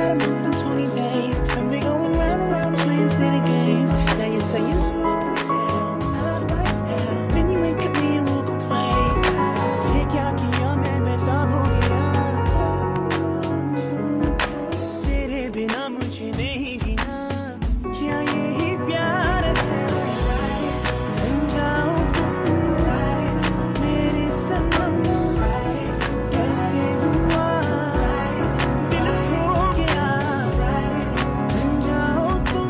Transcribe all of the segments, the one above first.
about a month and 20 days, and we're going round and round playing silly games. Now you say it's slow down, then you wink at me and walk away. ये क्या किया मैं बेताब हो गया, तेरे बिना मुझे नहीं जीना, क्या यही प्यार है? बन जाओ तुम मेरे सनम, कैसे हुआ दिल खो गया, बन जाओ तुम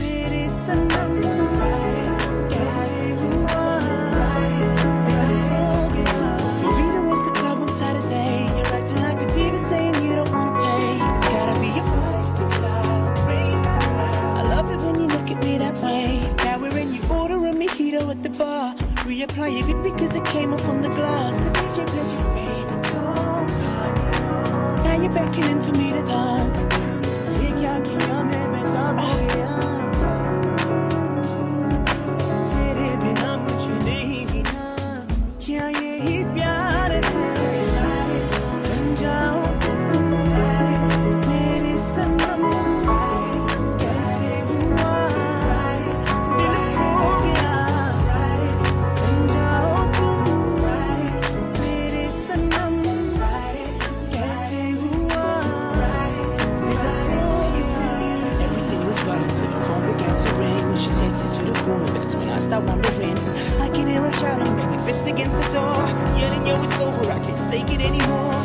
मेरे सनम, कैसे हुआ दिल खो गया. You read was the club on Saturday, you're acting like a diva saying you don't wanna pay. It's gotta be your feisty style, raise the price. I love it when you look at me that way. Now we're in, you order a mojito at the bar. Reapply your lip because it came off on the glass. Did you play your favorite song? Now you're beckoning for me to dance. ये क्या किया मैं बेताब हो गया, तेरे बिना मुझे नहीं जीना, क्या यही प्यार है? बन जाओ तुम मेरे सनम, कैसे हुआ दिल खो गया, बन जाओ तुम मेरे सनम, कैसे हुआ दिल खो गया. Everything was right until the phone began to ring. She takes it to the corner, that's when I start wondering. I can hear her shouting, banging fist against the door, yelling, yo, it's over, I can't take it anymore.